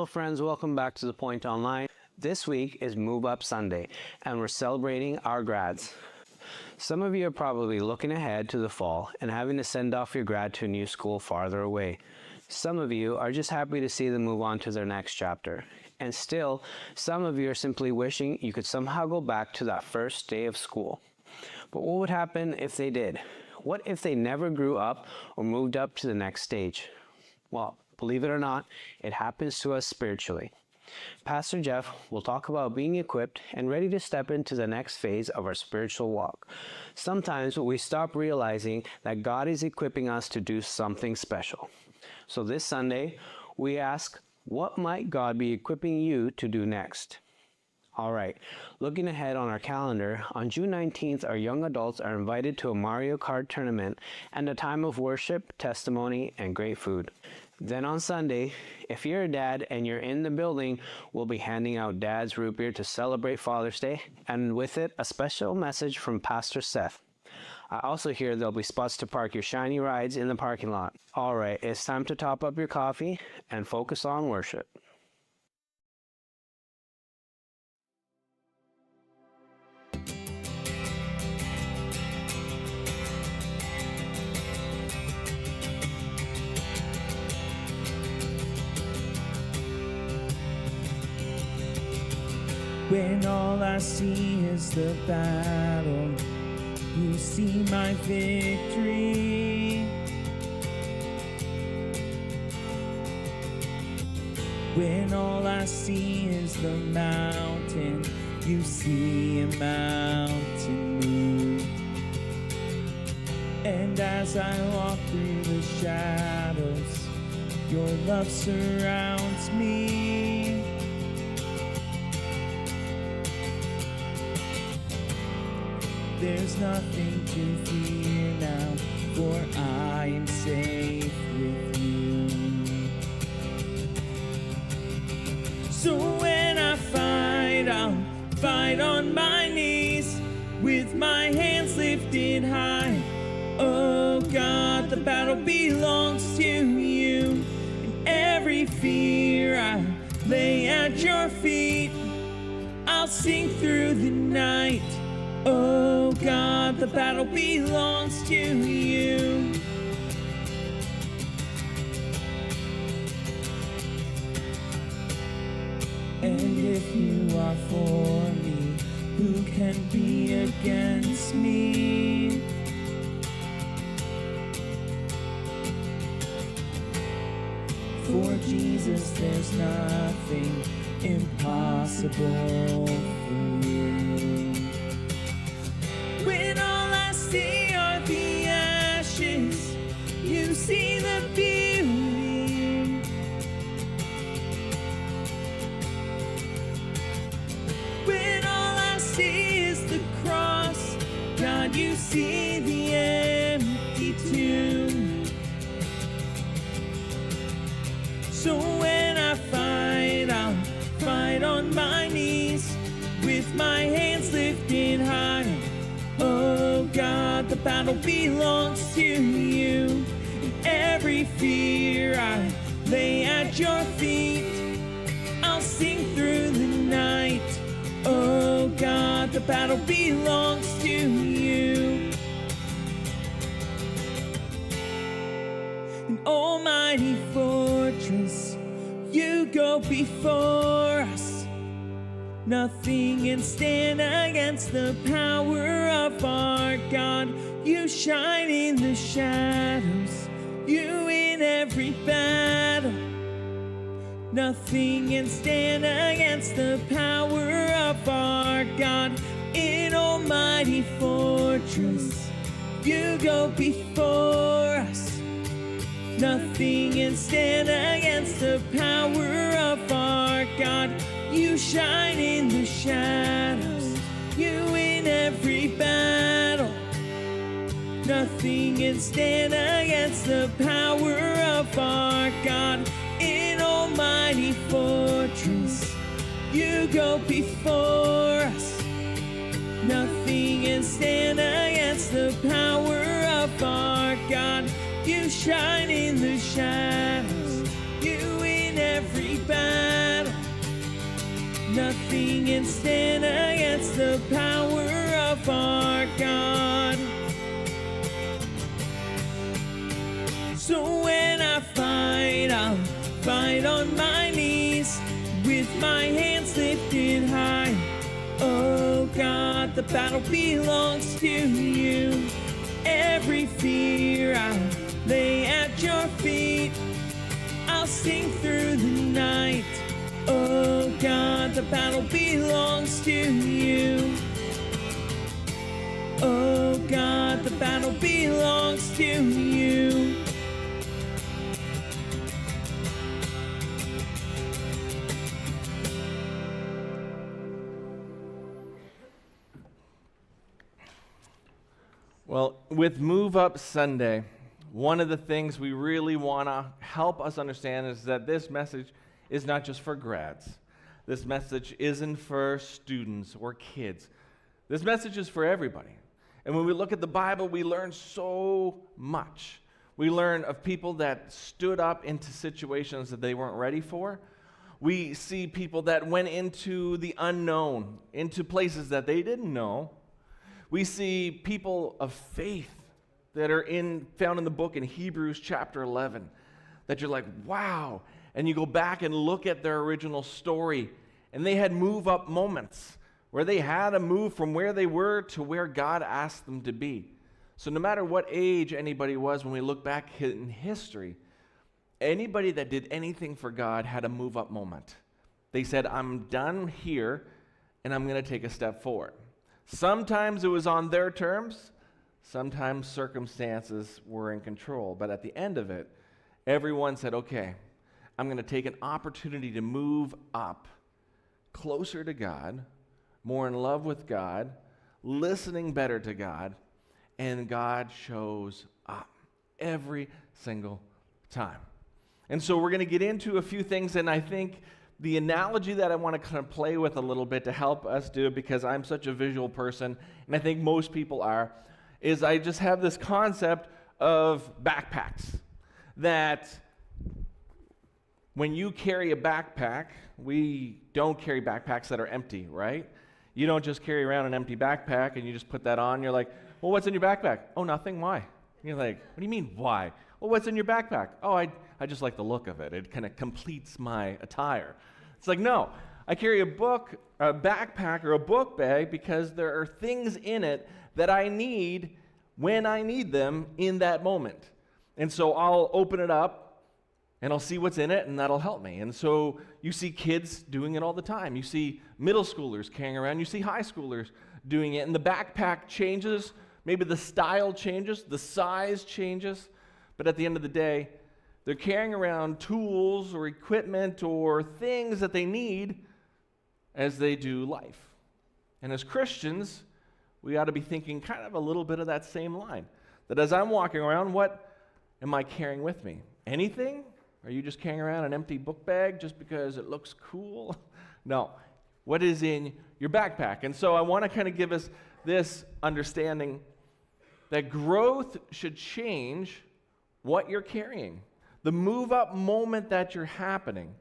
friends, welcome back to The Point Online. This week is Move Up Sunday and we're celebrating our grads. Some of you are probably looking ahead to the fall and having to send off your grad to a new school farther away. Some of you are just happy to see them move on to their next chapter. And still, some of you are simply wishing you could somehow go back to that first day of school. But what would happen if they did? What if they never grew up or moved up to the next stage? Well, believe it or not, it happens to us spiritually. Pastor Geoff will talk about being equipped and ready to step into the next phase of our spiritual walk. Sometimes we stop realizing that God is equipping us to do something special. So this Sunday, we ask, what might God be equipping you to do next? All right, looking ahead on our calendar, on June 19th, our young adults are invited to a Mario Kart tournament and a time of worship, testimony, and great food. Then on Sunday, if you're a dad and you're in the building, we'll be handing out Dad's Root Beer to celebrate Father's Day, and with it, a special message from Pastor Seth. I also hear there'll be spots to park your shiny rides in the parking lot. All right, it's time to top up your coffee and focus on worship. When all I see is the battle, you see my victory. When all I see is the mountain, you see a mountain move. And as I walk through the shadows, your love surrounds me. There's nothing to fear now, for I am safe with you. So when I fight, I'll fight on my knees, with my hands lifted high. Oh God, the battle belongs to you, and every fear I lay at your feet. I'll sing through the night. Oh God, the battle belongs to you. And if you are for me, who can be against me? For Jesus, there's nothing impossible for you. When all I see are the ashes, you see the beauty. When all I see is the cross, God, you see the empty tomb. So when I fight, I'll fight on my knees, with my hands lifted high. Oh God, the battle belongs to you, and every fear I lay at your feet. I'll sing through the night. Oh God, the battle belongs to you. An almighty fortress, you go before us. Nothing can stand against the power of our God. You shine in the shadows, you win every battle. Nothing can stand against the power of our God. In almighty fortress, you go before us. Nothing can stand against the power of our God. You shine in the shadows, you win every battle. Nothing can stand against the power of our God. In almighty fortress, you go before us. Nothing can stand against the power of our God. You shine in the shadows, you win every battle. nothing can stand against the power of our God. So when I fight, I'll fight on my knees with my hands lifted high. Oh God, the battle belongs to you. Every fear I'll lay at your feet. I'll sing through the night. Oh God, the battle belongs to you. Oh God, the battle belongs to you. Well, with Move Up Sunday, one of the things we really want to help us understand is that this message is not just for grads. This message isn't for students or kids. This message is for everybody. And when we look at the Bible, we learn so much. We learn of people that stood up into situations that they weren't ready for. We see people that went into the unknown, into places that they didn't know. We see people of faith that are found in the book in Hebrews chapter 11, that you're like, wow. And you go back and look at their original story, and they had move-up moments where they had to move from where they were to where God asked them to be. So no matter what age anybody was, when we look back in history, anybody that did anything for God had a move-up moment. They said, I'm done here, and I'm going to take a step forward. Sometimes it was on their terms. Sometimes circumstances were in control. But at the end of it, everyone said, okay, I'm going to take an opportunity to move up closer to God, more in love with God, listening better to God, and God shows up every single time. And so we're going to get into a few things, and I think the analogy that I want to kind of play with a little bit to help us do it, because I'm such a visual person, and I think most people are, is I just have this concept of backpacks. That when you carry a backpack, we don't carry backpacks that are empty, right? You don't just carry around an empty backpack and you just put that on. You're like, well, what's in your backpack? Oh, nothing. Why? You're like, what do you mean, why? Well, what's in your backpack? Oh, I just like the look of it. It kind of completes my attire. It's like, no, I carry a backpack or a book bag because there are things in it that I need when I need them in that moment. And so I'll open it up and I'll see what's in it, and that'll help me. And so you see kids doing it all the time. You see middle schoolers carrying around. You see high schoolers doing it. And the backpack changes. Maybe the style changes. The size changes. But at the end of the day, they're carrying around tools or equipment or things that they need as they do life. And as Christians, we ought to be thinking kind of a little bit of that same line. That as I'm walking around, what am I carrying with me? Anything? Are you just carrying around an empty book bag just because it looks cool? No. What is in your backpack? And so I want to kind of give us this understanding that growth should change what you're carrying. The move-up moment that you're happening,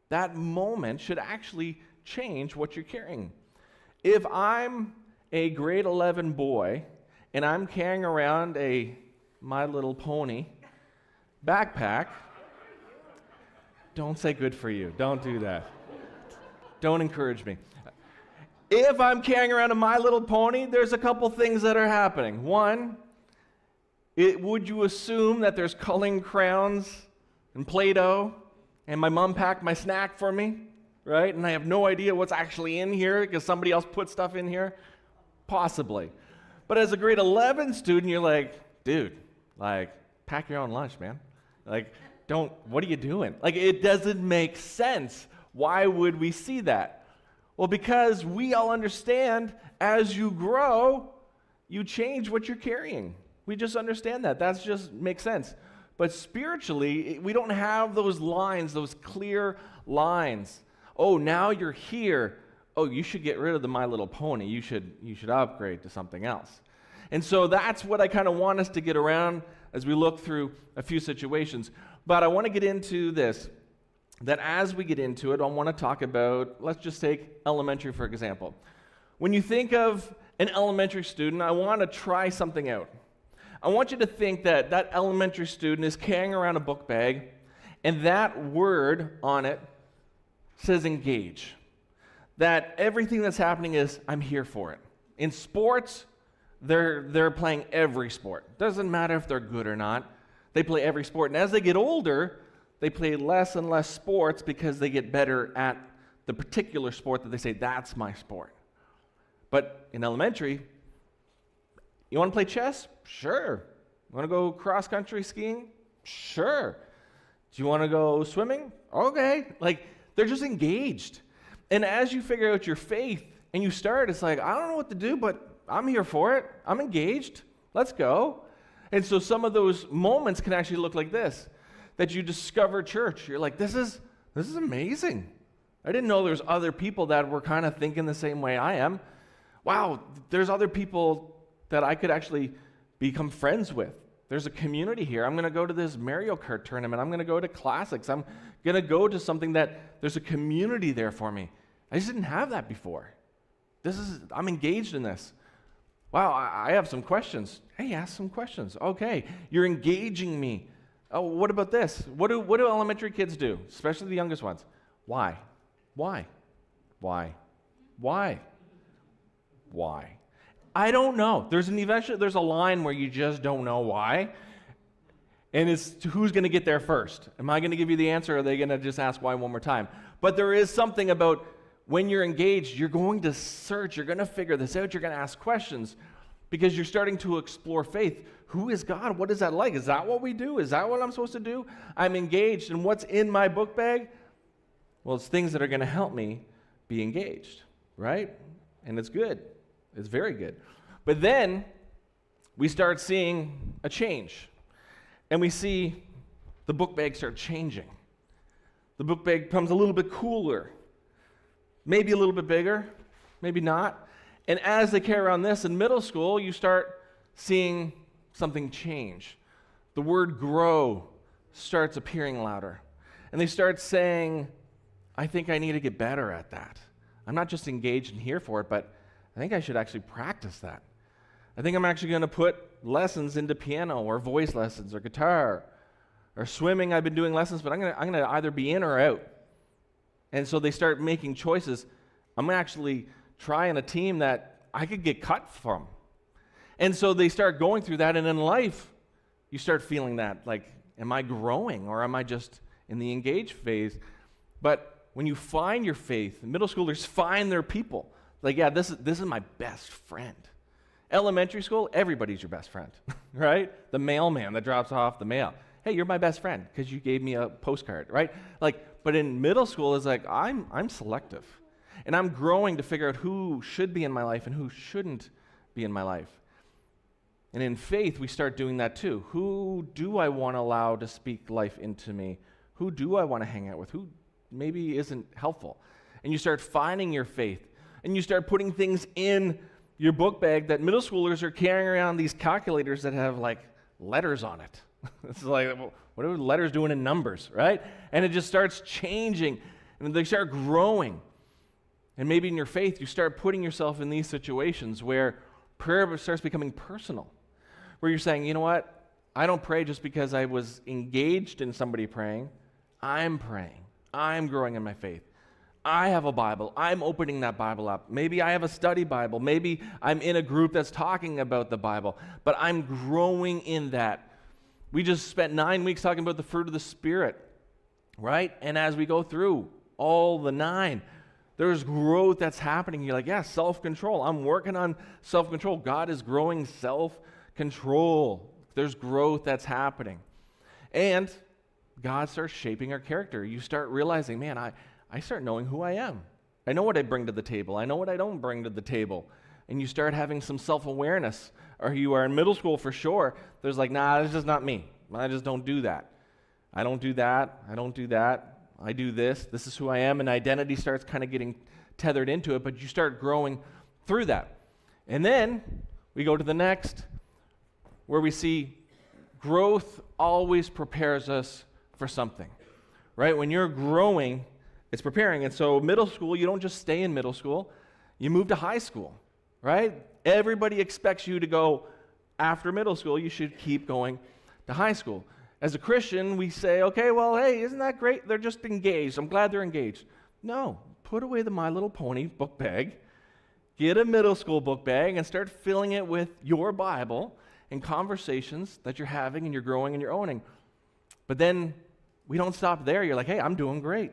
that moment should actually change what you're carrying. If I'm a grade 11 boy and I'm carrying around a My Little Pony backpack, don't say good for you. Don't do that. Don't encourage me. If I'm carrying around a My Little Pony, there's a couple things that are happening. One, would you assume that there's coloring crayons and Play-Doh, and my mom packed my snack for me, right? And I have no idea what's actually in here because somebody else put stuff in here? Possibly. But as a grade 11 student, you're like, dude, like, pack your own lunch, man. Like, what are you doing? Like, it doesn't make sense. Why would we see that? Well, because we all understand as you grow, you change what you're carrying. We just understand that. That just makes sense. But spiritually, we don't have those lines, those clear lines. Oh, now you're here. Oh, you should get rid of the My Little Pony. You should upgrade to something else. And so that's what I kind of want us to get around as we look through a few situations. But I want to get into this. that as we get into it, I want to talk about, let's just take elementary for example. When you think of an elementary student, I want to try something out. I want you to think that that elementary student is carrying around a book bag, and that word on it says engage. That everything that's happening is, I'm here for it. In sports, they're playing every sport. Doesn't matter if they're good or not. They play every sport. And as they get older, they play less and less sports because they get better at the particular sport that they say, that's my sport. But in elementary, you want to play chess? Sure. You want to go cross-country skiing? Sure. Do you want to go swimming? Okay. Like, they're just engaged. And as you figure out your faith and you start, it's like, I don't know what to do, but I'm here for it. I'm engaged. Let's go. And so some of those moments can actually look like this, that you discover church. You're like, this is amazing. I didn't know there's other people that were kind of thinking the same way I am. Wow, there's other people that I could actually become friends with. There's a community here. I'm going to go to this Mario Kart tournament. I'm going to go to classics. I'm going to go to something that there's a community there for me. I just didn't have that before. I'm engaged in this. Wow, I have some questions. Hey, ask some questions. Okay, you're engaging me. Oh, what about this? What do elementary kids do, especially the youngest ones? Why? Why? Why? Why? Why? I don't know. There's a line where you just don't know why. And it's who's going to get there first. Am I going to give you the answer, or are they going to just ask why one more time? But there is something about when you're engaged, you're going to search, you're going to figure this out, you're going to ask questions because you're starting to explore faith. Who is God? What is that like? Is that what we do? Is that what I'm supposed to do? I'm engaged, and what's in my book bag? Well, it's things that are going to help me be engaged, right? And it's good. It's very good. But then we start seeing a change, and we see the book bag start changing. The book bag becomes a little bit cooler, maybe a little bit bigger, maybe not. And as they carry around this in middle school, you start seeing something change. The word grow starts appearing louder. And they start saying, I think I need to get better at that. I'm not just engaged and here for it, but I think I should actually practice that. I think I'm actually going to put lessons into piano or voice lessons or guitar or swimming. I've been doing lessons, but I'm going to either be in or out. And so they start making choices. I'm going to actually try on a team that I could get cut from. And so they start going through that, and in life, you start feeling that, like, am I growing or am I just in the engaged phase? But when you find your faith, middle schoolers find their people. Like, yeah, this is my best friend. Elementary school, everybody's your best friend, right? The mailman that drops off the mail. Hey, you're my best friend because you gave me a postcard, right? Like, but in middle school, it's like I'm selective, and I'm growing to figure out who should be in my life and who shouldn't be in my life. And in faith, we start doing that too. Who do I want to allow to speak life into me? Who do I want to hang out with? Who maybe isn't helpful? And you start finding your faith, and you start putting things in your book bag that middle schoolers are carrying around, these calculators that have like letters on it. It's like, what are letters doing in numbers, right? And it just starts changing, and they start growing. And maybe in your faith, you start putting yourself in these situations where prayer starts becoming personal, where you're saying, you know what? I don't pray just because I was engaged in somebody praying. I'm praying. I'm growing in my faith. I have a Bible. I'm opening that Bible up. Maybe I have a study Bible. Maybe I'm in a group that's talking about the Bible, but I'm growing in that. We just spent 9 weeks talking about the fruit of the Spirit, right? And as we go through all the 9, there's growth that's happening. You're like, yeah, self-control. I'm working on self-control. God is growing self-control. There's growth that's happening. And God starts shaping our character. You start realizing, man, I start knowing who I am. I know what I bring to the table. I know what I don't bring to the table. And you start having some self-awareness. Or you are in middle school for sure. There's like, nah, this is not me. I just don't do that. I don't do that. I don't do that. I do this. This is who I am. And identity starts kind of getting tethered into it. But you start growing through that. And then we go to the next, where we see growth always prepares us for something. right? When you're growing, it's preparing. And so middle school, you don't just stay in middle school. You move to high school, right? Everybody expects you to go after middle school. You should keep going to high school. As a Christian, we say, okay, well, hey, isn't that great? They're just engaged. I'm glad they're engaged. No, put away the My Little Pony book bag, get a middle school book bag, and start filling it with your Bible and conversations that you're having and you're growing and you're owning. But then we don't stop there. You're like, hey, I'm doing great.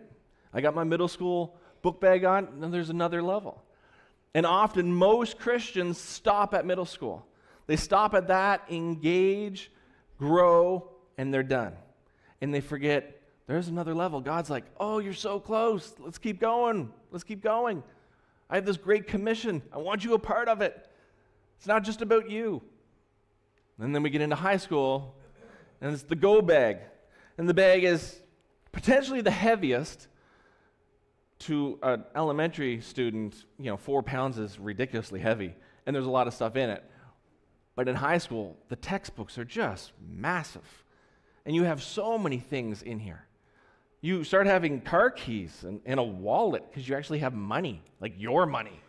I got my middle school book bag on, and then there's another level. And often most Christians stop at middle school. They stop at that, engage, grow, and they're done. And they forget there's another level. God's like, oh, you're so close. Let's keep going. Let's keep going. I have this great commission. I want you a part of it. It's not just about you. And then we get into high school, and it's the go bag. And the bag is potentially the heaviest. To an elementary student, 4 pounds is ridiculously heavy, and there's a lot of stuff in it. But in high school, the textbooks are just massive, and you have so many things in here. You start having car keys and a wallet because you actually have money, like your money.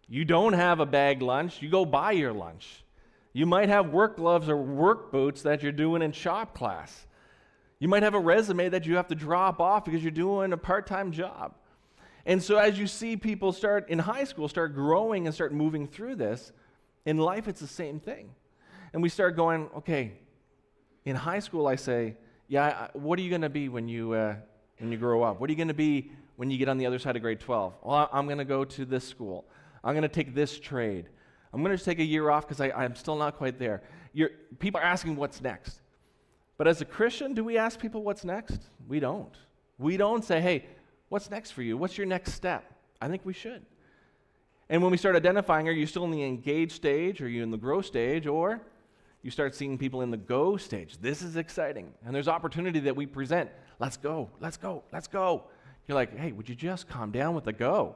You don't have a bag lunch, you go buy your lunch. You might have work gloves or work boots that you're doing in shop class. You might have a resume that you have to drop off because you're doing a part-time job. And so as you see people start in high school, start growing and start moving through this, in life it's the same thing. And we start going, okay, in high school I say, what are you going to be when you grow up? What are you going to be when you get on the other side of grade 12? Well, I'm going to go to this school. I'm going to take this trade. I'm going to just take a year off because I'm still not quite there. People are asking what's next. But as a Christian, do we ask people what's next? We don't. We don't say, hey, what's next for you? What's your next step? I think we should. And when we start identifying, are you still in the engage stage? Are you in the grow stage? Or you start seeing people in the go stage. This is exciting. And there's opportunity that we present. Let's go, let's go, let's go. You're like, hey, would you just calm down with the go?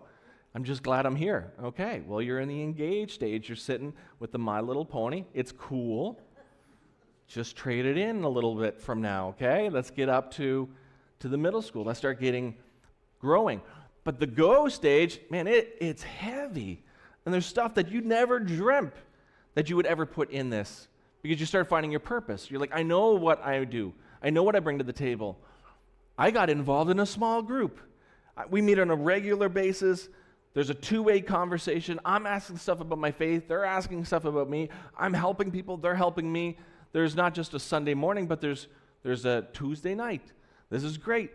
I'm just glad I'm here. Okay, well, you're in the engage stage. You're sitting with the My Little Pony. It's cool. Just trade it in a little bit from now, okay? Let's get up to the middle school. Let's start growing. But the go stage, man, it's heavy. And there's stuff that you never dreamt that you would ever put in this because you start finding your purpose. You're like, I know what I do. I know what I bring to the table. I got involved in a small group. We meet on a regular basis. There's a two-way conversation. I'm asking stuff about my faith. They're asking stuff about me. I'm helping people. They're helping me. There's not just a Sunday morning, but there's a Tuesday night. This is great.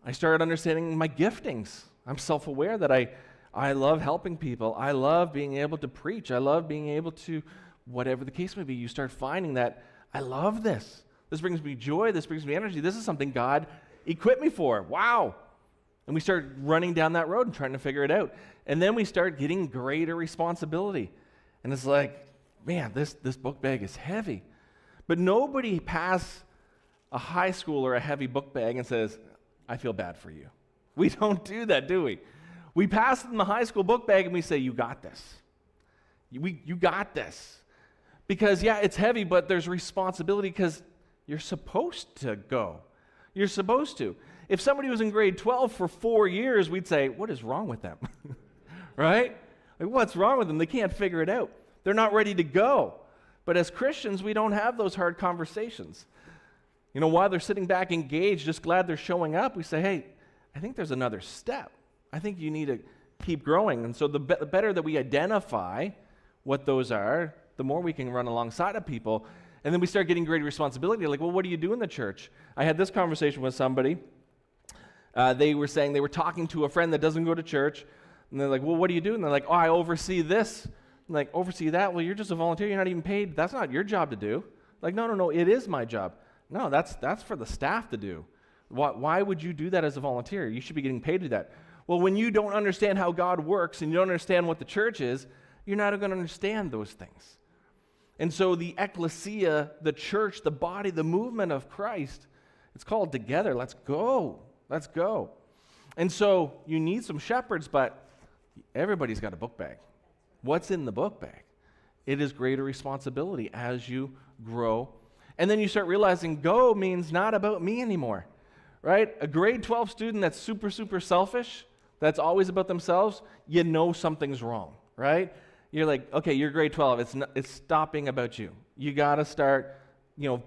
I started understanding my giftings. I'm self-aware that I love helping people. I love being able to preach. I love being able to, whatever the case may be, you start finding that I love this. This brings me joy. This brings me energy. This is something God equipped me for. Wow. And we start running down that road and trying to figure it out. And then we start getting greater responsibility. And it's like, man, this book bag is heavy. But nobody passes a high school or a heavy book bag and says, I feel bad for you. We don't do that, do we? We pass them the high school book bag and we say, you got this. You got this. Because, yeah, it's heavy, but there's responsibility because you're supposed to go. You're supposed to. If somebody was in grade 12 for 4 years, we'd say, what is wrong with them? Right? Like, what's wrong with them? They can't figure it out. They're not ready to go. But as Christians, we don't have those hard conversations. While they're sitting back engaged, just glad they're showing up, we say, hey, I think there's another step. I think you need to keep growing. And so the better that we identify what those are, the more we can run alongside of people. And then we start getting greater responsibility. Like, well, what do you do in the church? I had this conversation with somebody. They were saying they were talking to a friend that doesn't go to church. And they're like, well, what do you do? And they're like, oh, I oversee this. I'm like, oversee that? Well, you're just a volunteer. You're not even paid. That's not your job to do. Like, no, it is my job. No, that's for the staff to do. Why would you do that as a volunteer? You should be getting paid to do that. Well, when you don't understand how God works and you don't understand what the church is, you're not going to understand those things. And so the ecclesia, the church, the body, the movement of Christ, it's called together. Let's go. Let's go. And so you need some shepherds, but everybody's got a book bag. What's in the book bag? It is greater responsibility as you grow. And then you start realizing go means not about me anymore, right? A grade 12 student that's super, super selfish, that's always about themselves, you know something's wrong, right? You're like, okay, you're grade 12. It's stopping about you. You got to start,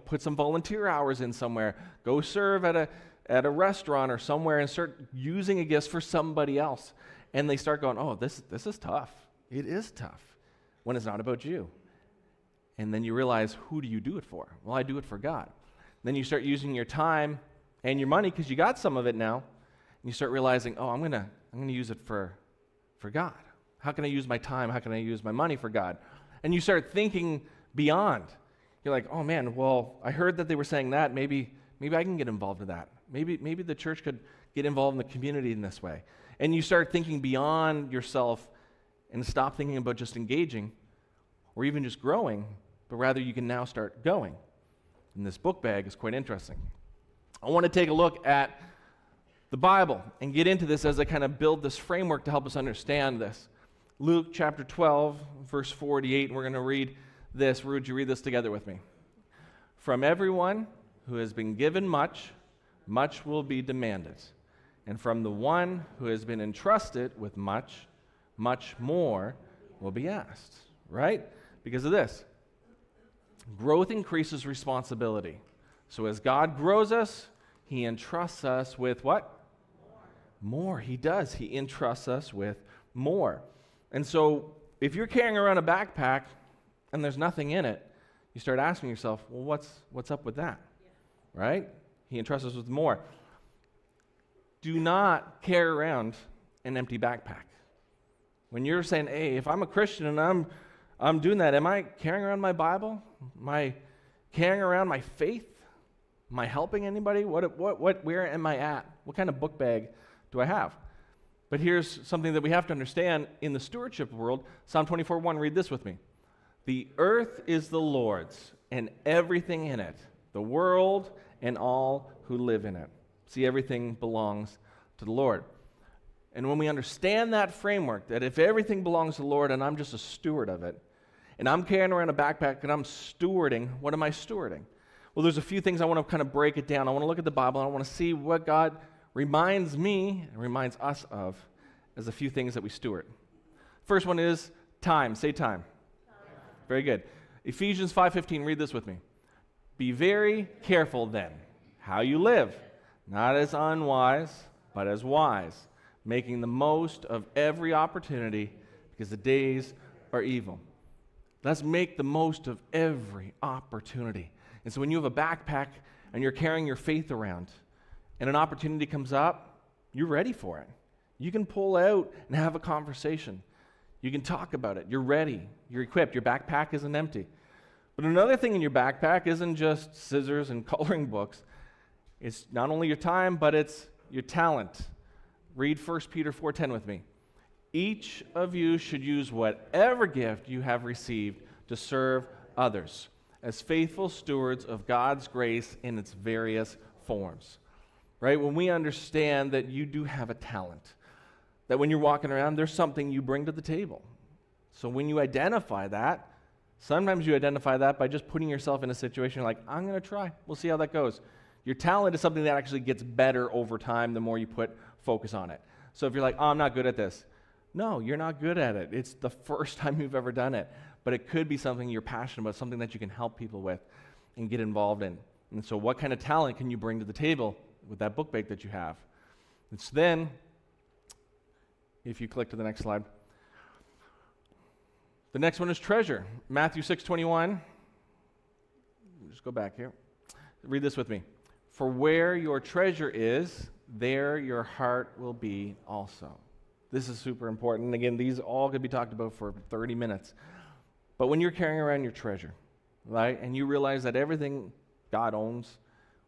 put some volunteer hours in somewhere. Go serve at a restaurant or somewhere and start using a gift for somebody else. And they start going, oh, this is tough. It is tough when it's not about you. And then you realize, who do you do it for? Well, I do it for God. Then you start using your time and your money because you got some of it now. And you start realizing, oh, I'm gonna use it for God. How can I use my time? How can I use my money for God? And you start thinking beyond. You're like, oh man, well, I heard that they were saying that. Maybe I can get involved in that. Maybe the church could get involved in the community in this way. And you start thinking beyond yourself and stop thinking about just engaging or even just growing, but rather you can now start going. And this book bag is quite interesting. I want to take a look at the Bible and get into this as I kind of build this framework to help us understand this. Luke chapter 12, verse 48, and we're going to read this. Would you read this together with me? From everyone who has been given much, much will be demanded. And from the one who has been entrusted with much, much more will be asked. Right? Because of this. Growth increases responsibility. So as God grows us, He entrusts us with what? More. He does. He entrusts us with more. And so if you're carrying around a backpack and there's nothing in it, you start asking yourself, well, what's up with that? Yeah. Right? He entrusts us with more. Do not carry around an empty backpack. When you're saying, hey, if I'm a Christian and I'm doing that, am I carrying around my Bible? Am I carrying around my faith? Am I helping anybody? Where am I at? What kind of book bag do I have? But here's something that we have to understand in the stewardship world. Psalm 24:1, read this with me. The earth is the Lord's and everything in it, the world and all who live in it. See, everything belongs to the Lord. And when we understand that framework, that if everything belongs to the Lord and I'm just a steward of it, and I'm carrying around a backpack and I'm stewarding, what am I stewarding? Well, there's a few things I want to kind of break it down. I want to look at the Bible and I want to see what God reminds me and reminds us of as a few things that we steward. First one is time. Say time. Very good. Ephesians 5:15, read this with me. Be very careful then how you live, not as unwise, but as wise, making the most of every opportunity because the days are evil. Let's make the most of every opportunity. And so when you have a backpack and you're carrying your faith around and an opportunity comes up, you're ready for it. You can pull out and have a conversation. You can talk about it. You're ready. You're equipped. Your backpack isn't empty. But another thing in your backpack isn't just scissors and coloring books. It's not only your time, but it's your talent. Read 1 Peter 4:10 with me. Each of you should use whatever gift you have received to serve others as faithful stewards of God's grace in its various forms. Right? When we understand that you do have a talent, that when you're walking around, there's something you bring to the table. So when you identify that, sometimes you identify that by just putting yourself in a situation like, I'm going to try. We'll see how that goes. Your talent is something that actually gets better over time the more you put focus on it. So if you're like, oh, I'm not good at this. No, you're not good at it. It's the first time you've ever done it. But it could be something you're passionate about, something that you can help people with and get involved in. And so what kind of talent can you bring to the table with that book bag that you have? It's then, if you click to the next slide, the next one is treasure. Matthew 6:21. Just go back here. Read this with me. For where your treasure is, there your heart will be also. This is super important. And again, these all could be talked about for 30 minutes. But when you're carrying around your treasure, right, and you realize that everything God owns,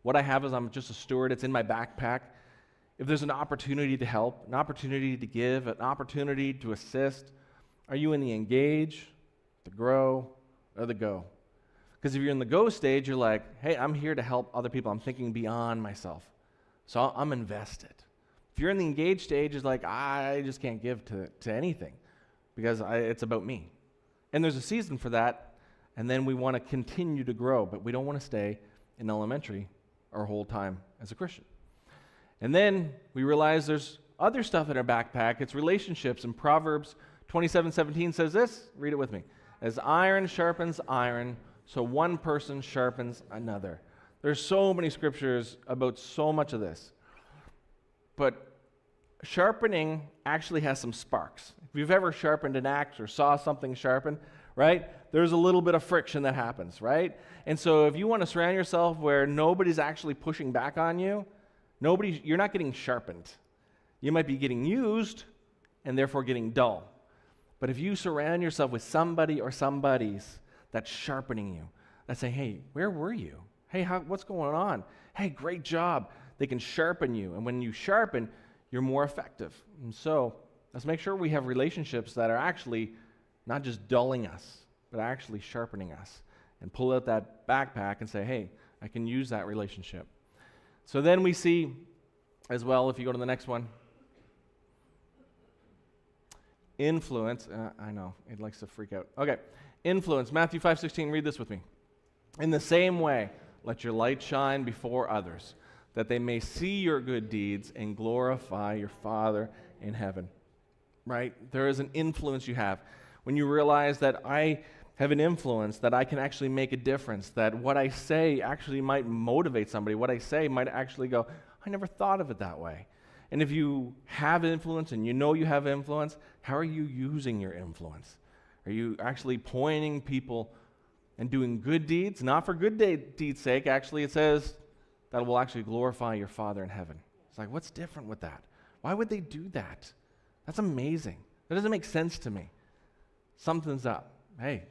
what I have is I'm just a steward, it's in my backpack. If there's an opportunity to help, an opportunity to give, an opportunity to assist, are you in the engage, the grow, or the go? Because if you're in the go stage, you're like, hey, I'm here to help other people. I'm thinking beyond myself. So I'm invested. If you're in the engage stage, it's like, I just can't give to anything because it's about me. And there's a season for that, and then we want to continue to grow, but we don't want to stay in elementary our whole time as a Christian. And then we realize there's other stuff in our backpack. It's relationships. And Proverbs 27:17 says this. Read it with me. As iron sharpens iron, so one person sharpens another. There's so many scriptures about so much of this. But sharpening actually has some sparks. If you've ever sharpened an axe or saw something sharpened, right, there's a little bit of friction that happens, right? And so if you want to surround yourself where nobody's actually pushing back on you, you're not getting sharpened. You might be getting used and therefore getting dull. But if you surround yourself with somebody or somebodies that's sharpening you, that's saying, hey, where were you? Hey, what's going on? Hey, great job. They can sharpen you. And when you sharpen, you're more effective. And so let's make sure we have relationships that are actually not just dulling us, but actually sharpening us. And pull out that backpack and say, hey, I can use that relationship. So then we see as well, if you go to the next one, influence. I know, it likes to freak out. Okay, influence. Matthew 5:16, read this with me. In the same way, let your light shine before others, that they may see your good deeds and glorify your Father in heaven. Right? There is an influence you have. When you realize that I have an influence, that I can actually make a difference, that what I say actually might motivate somebody, what I say might actually go, I never thought of it that way. And if you have influence and you know you have influence, how are you using your influence? Are you actually pointing people and doing good deeds? Not for good deeds' sake. Actually, it says that will actually glorify your Father in heaven. It's like, what's different with that? Why would they do that? That's amazing. That doesn't make sense to me. Something's up. Hey,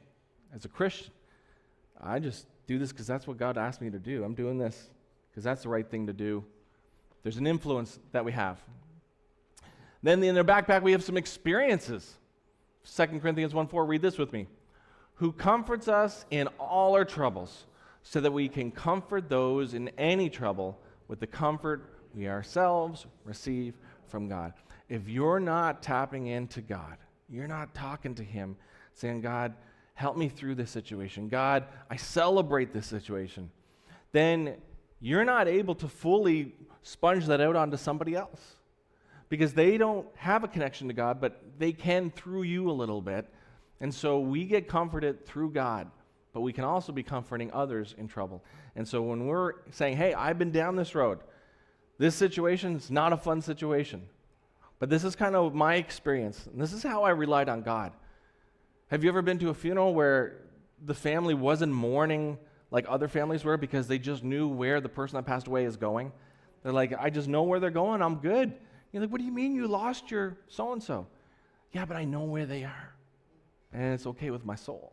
as a Christian, I just do this because that's what God asked me to do. I'm doing this because that's the right thing to do. There's an influence that we have. Then in their backpack, we have some experiences. 2 Corinthians 1:4, read this with me. Who comforts us in all our troubles, so that we can comfort those in any trouble with the comfort we ourselves receive from God. If you're not tapping into God, you're not talking to Him, saying, God, help me through this situation. God, I celebrate this situation. Then you're not able to fully sponge that out onto somebody else, because they don't have a connection to God, but they can through you a little bit. And so we get comforted through God, but we can also be comforting others in trouble. And so when we're saying, hey, I've been down this road, this situation is not a fun situation, but this is kind of my experience, and this is how I relied on God. Have you ever been to a funeral where the family wasn't mourning like other families were because they just knew where the person that passed away is going? They're like, I just know where they're going, I'm good. You're like, what do you mean you lost your so-and-so? Yeah, but I know where they are, and it's okay with my soul.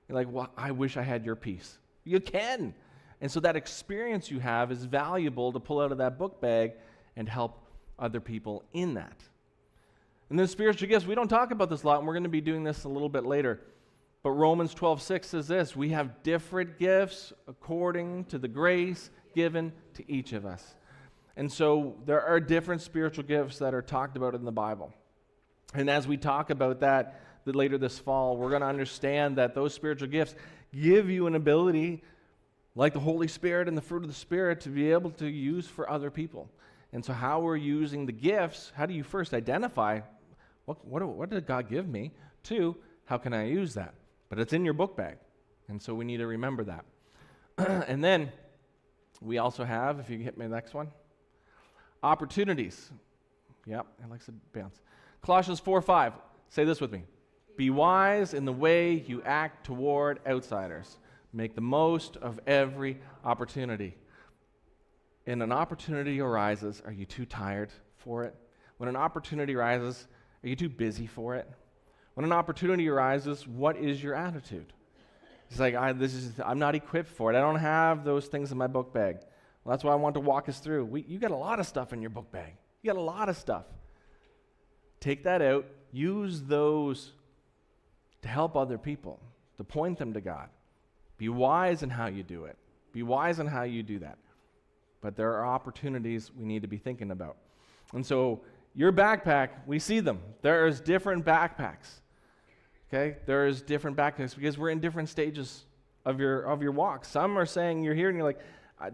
You're like, well, I wish I had your peace. You can. And so that experience you have is valuable to pull out of that book bag and help other people in that. And then spiritual gifts, we don't talk about this a lot, and we're going to be doing this a little bit later. But Romans 12:6 says this, we have different gifts according to the grace given to each of us. And so there are different spiritual gifts that are talked about in the Bible. And as we talk about that later this fall, we're going to understand that those spiritual gifts give you an ability, like the Holy Spirit and the fruit of the Spirit, to be able to use for other people. And so how we're using the gifts, how do you first identify, what did God give me? 2, how can I use that? But it's in your book bag. And so we need to remember that. And then we also have, if you hit me the next one, opportunities. Yep, it likes to bounce. Colossians 4:5. Say this with me. Be wise in the way you act toward outsiders. Make the most of every opportunity. And an opportunity arises, are you too tired for it? When an opportunity arises, are you too busy for it? When an opportunity arises, what is your attitude? It's like, I'm not equipped for it. I don't have those things in my book bag. Well, that's why I want to walk us through. You got a lot of stuff in your book bag. You got a lot of stuff. Take that out. Use those to help other people, to point them to God. Be wise in how you do it. Be wise in how you do that. But there are opportunities we need to be thinking about. And so your backpack, we see them. There's different backpacks. Okay? There's different backpacks because we're in different stages of your walk. Some are saying you're here and you're like,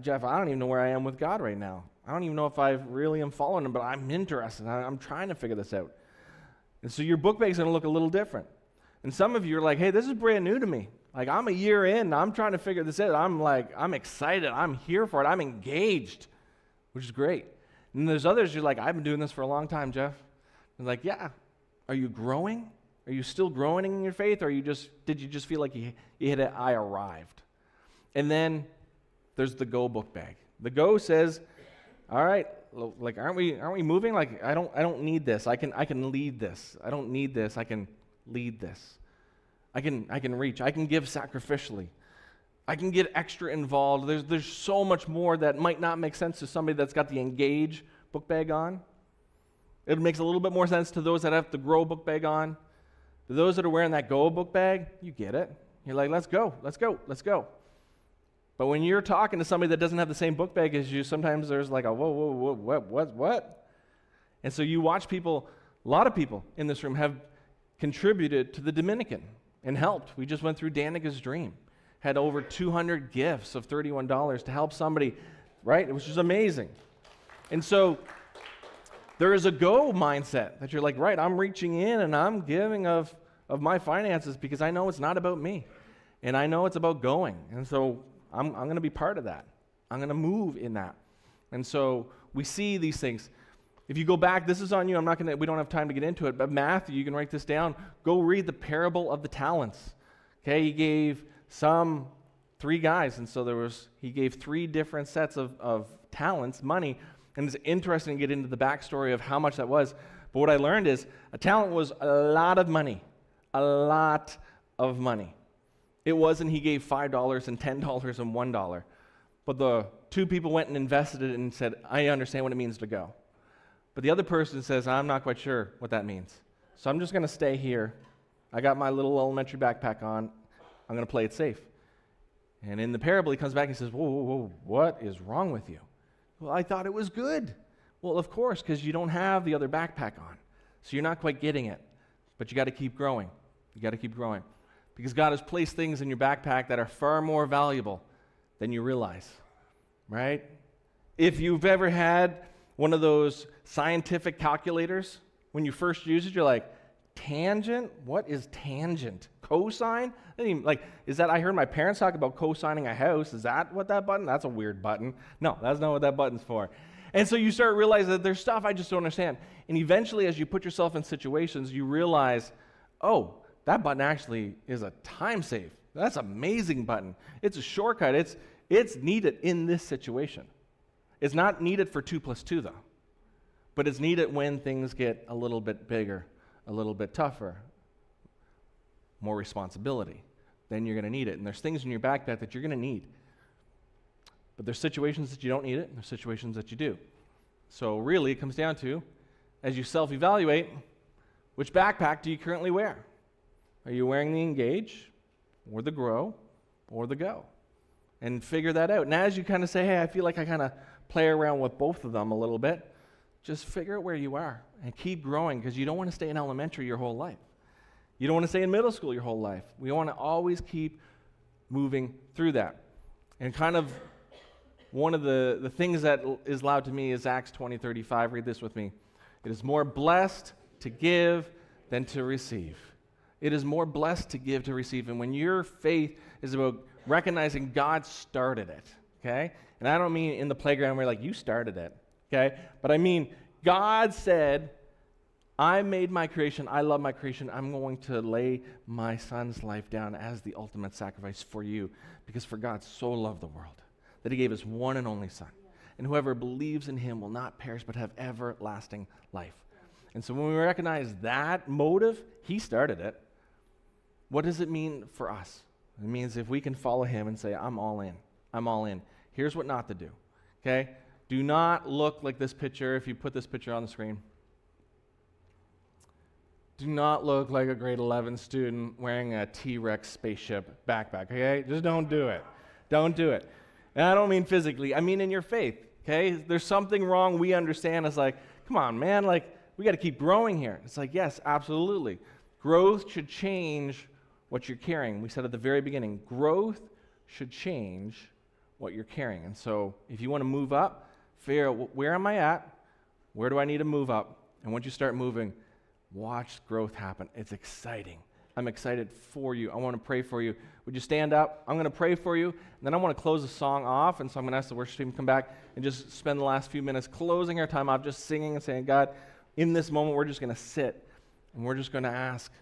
Geoff, I don't even know where I am with God right now. I don't even know if I really am following him, but I'm interested. I'm trying to figure this out. And so your book bag's going to look a little different. And some of you are like, hey, this is brand new to me. Like, I'm a year in, I'm trying to figure this out. I'm excited. I'm here for it. I'm engaged, which is great. And there's others, you're like, I've been doing this for a long time, Geoff. And like, yeah. Are you growing? Are you still growing in your faith? Or did you just feel like you hit it, I arrived? And then there's the go book bag. The go says, all right, like, aren't we moving? Like, I don't need this. I can lead this. I don't need this. I can lead this. I can reach. I can give sacrificially. I can get extra involved. There's so much more that might not make sense to somebody that's got the engage book bag on. It makes a little bit more sense to those that have the grow book bag on. To those that are wearing that go book bag, you get it. You're like, let's go. But when you're talking to somebody that doesn't have the same book bag as you, sometimes there's like a whoa, what? And so you watch people, a lot of people in this room have contributed to the Dominican and helped. We just went through Danica's dream. Had over 200 gifts of $31 to help somebody, right? Which is amazing. And so there is a go mindset that you're like, right, I'm reaching in and I'm giving of my finances because I know it's not about me. And I know it's about going. And so I'm going to be part of that. I'm going to move in that. And so we see these things. If you go back, this is on you. We don't have time to get into it, but Matthew, you can write this down. Go read the parable of the talents. Okay, he gave 3 guys, and so he gave 3 different sets of talents, money, and it's interesting to get into the backstory of how much that was. But what I learned is a talent was a lot of money. It wasn't he gave $5 and $10 and $1, but the 2 people went and invested it and said, I understand what it means to go. But the other person says, I'm not quite sure what that means. So I'm just going to stay here. I got my little elementary backpack on. I'm going to play it safe. And in the parable, he comes back and says, whoa, what is wrong with you? Well, I thought it was good. Well, of course, because you don't have the other backpack on. So you're not quite getting it. But you got to keep growing. Because God has placed things in your backpack that are far more valuable than you realize, right? If you've ever had one of those scientific calculators, when you first use it, you're like, tangent? What is tangent? Cosine? I heard my parents talk about cosigning a house. Is that what that button? That's a weird button. No, that's not what that button's for. And so you start realizing that there's stuff I just don't understand. And eventually, as you put yourself in situations, you realize, oh, that button actually is a time save. That's an amazing button. It's a shortcut. It's needed in this situation. It's not needed for 2 + 2, though. But it's needed when things get a little bit bigger, a little bit tougher, more responsibility. Then you're going to need it. And there's things in your backpack that you're going to need. But there's situations that you don't need it, and there's situations that you do. So really, it comes down to, as you self-evaluate, which backpack do you currently wear? Are you wearing the Engage, or the Grow, or the Go? And figure that out. And as you kind of say, hey, I feel like I kind of play around with both of them a little bit, just figure out where you are and keep growing, because you don't want to stay in elementary your whole life. You don't want to stay in middle school your whole life. We want to always keep moving through that. And kind of one of the things that is loud to me is Acts 20:35. Read this with me. It is more blessed to give than to receive. It is more blessed to give to receive. And when your faith is about recognizing God started it, okay? And I don't mean in the playground where like, you started it, okay? But I mean, God said, I made my creation, I love my creation, I'm going to lay my son's life down as the ultimate sacrifice for you, because for God so loved the world that he gave his one and only son. And whoever believes in him will not perish but have everlasting life. And so when we recognize that motive, he started it. What does it mean for us? It means if we can follow him and say, I'm all in. I'm all in. Here's what not to do, okay? Do not look like this picture. If you put this picture on the screen, do not look like a grade 11 student wearing a T-Rex spaceship backpack, okay? Just don't do it. Don't do it. And I don't mean physically. I mean in your faith, okay? There's something wrong we understand. It's like, come on, man, like, we got to keep growing here. It's like, yes, absolutely. Growth should change what you're carrying. We said at the very beginning, growth should change what you're carrying. And so if you want to move up, figure out where am I at? Where do I need to move up? And once you start moving, watch growth happen. It's exciting. I'm excited for you. I want to pray for you. Would you stand up? I'm going to pray for you, and then I want to close the song off, and so I'm going to ask the worship team to come back and just spend the last few minutes closing our time off, just singing and saying, God, in this moment, we're just going to sit, and we're just going to ask,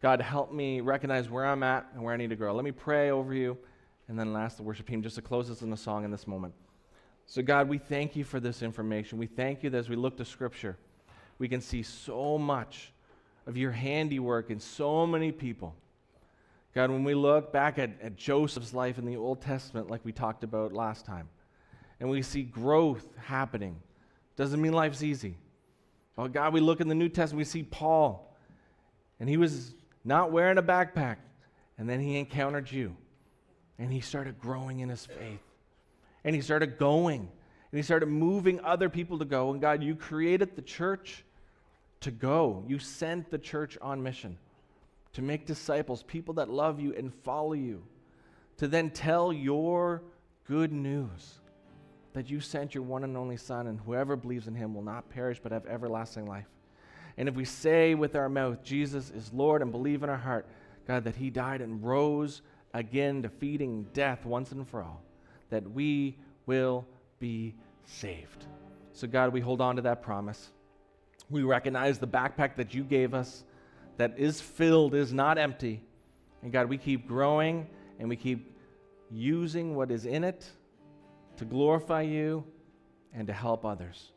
God, help me recognize where I'm at and where I need to grow. Let me pray over you, and then I'll ask the worship team just to close us in the song in this moment. So God, we thank you for this information. We thank you that as we look to Scripture, we can see so much of your handiwork in so many people. God, when we look back at Joseph's life in the Old Testament, like we talked about last time, and we see growth happening, doesn't mean life's easy. Oh God, we look in the New Testament, we see Paul, and he was not wearing a backpack, and then he encountered you, and he started growing in his faith, and he started going, and he started moving other people to go, and God, you created the church to go. You sent the church on mission to make disciples, people that love you and follow you, to then tell your good news that you sent your one and only Son, and whoever believes in him will not perish but have everlasting life. And if we say with our mouth, Jesus is Lord, and believe in our heart, God, that he died and rose again, defeating death once and for all, that we will be saved. So God, we hold on to that promise. We recognize the backpack that you gave us that is filled, is not empty. And God, we keep growing and we keep using what is in it to glorify you and to help others.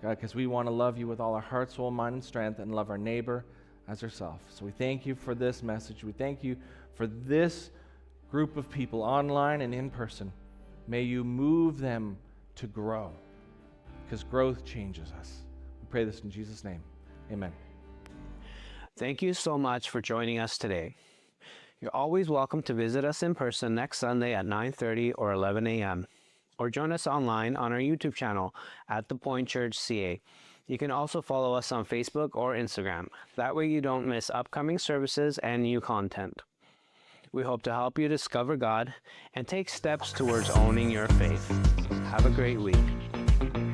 God, because we want to love you with all our heart, soul, mind, and strength, and love our neighbor as ourselves. So we thank you for this message. We thank you for this group of people online and in person. May you move them to grow, because growth changes us. Pray this in Jesus' name. Amen. Thank you so much for joining us today. You're always welcome to visit us in person next Sunday at 9:30 or 11 a.m. or join us online on our YouTube channel at The Point Church CA. You can also follow us on Facebook or Instagram. That way you don't miss upcoming services and new content. We hope to help you discover God and take steps towards owning your faith. Have a great week.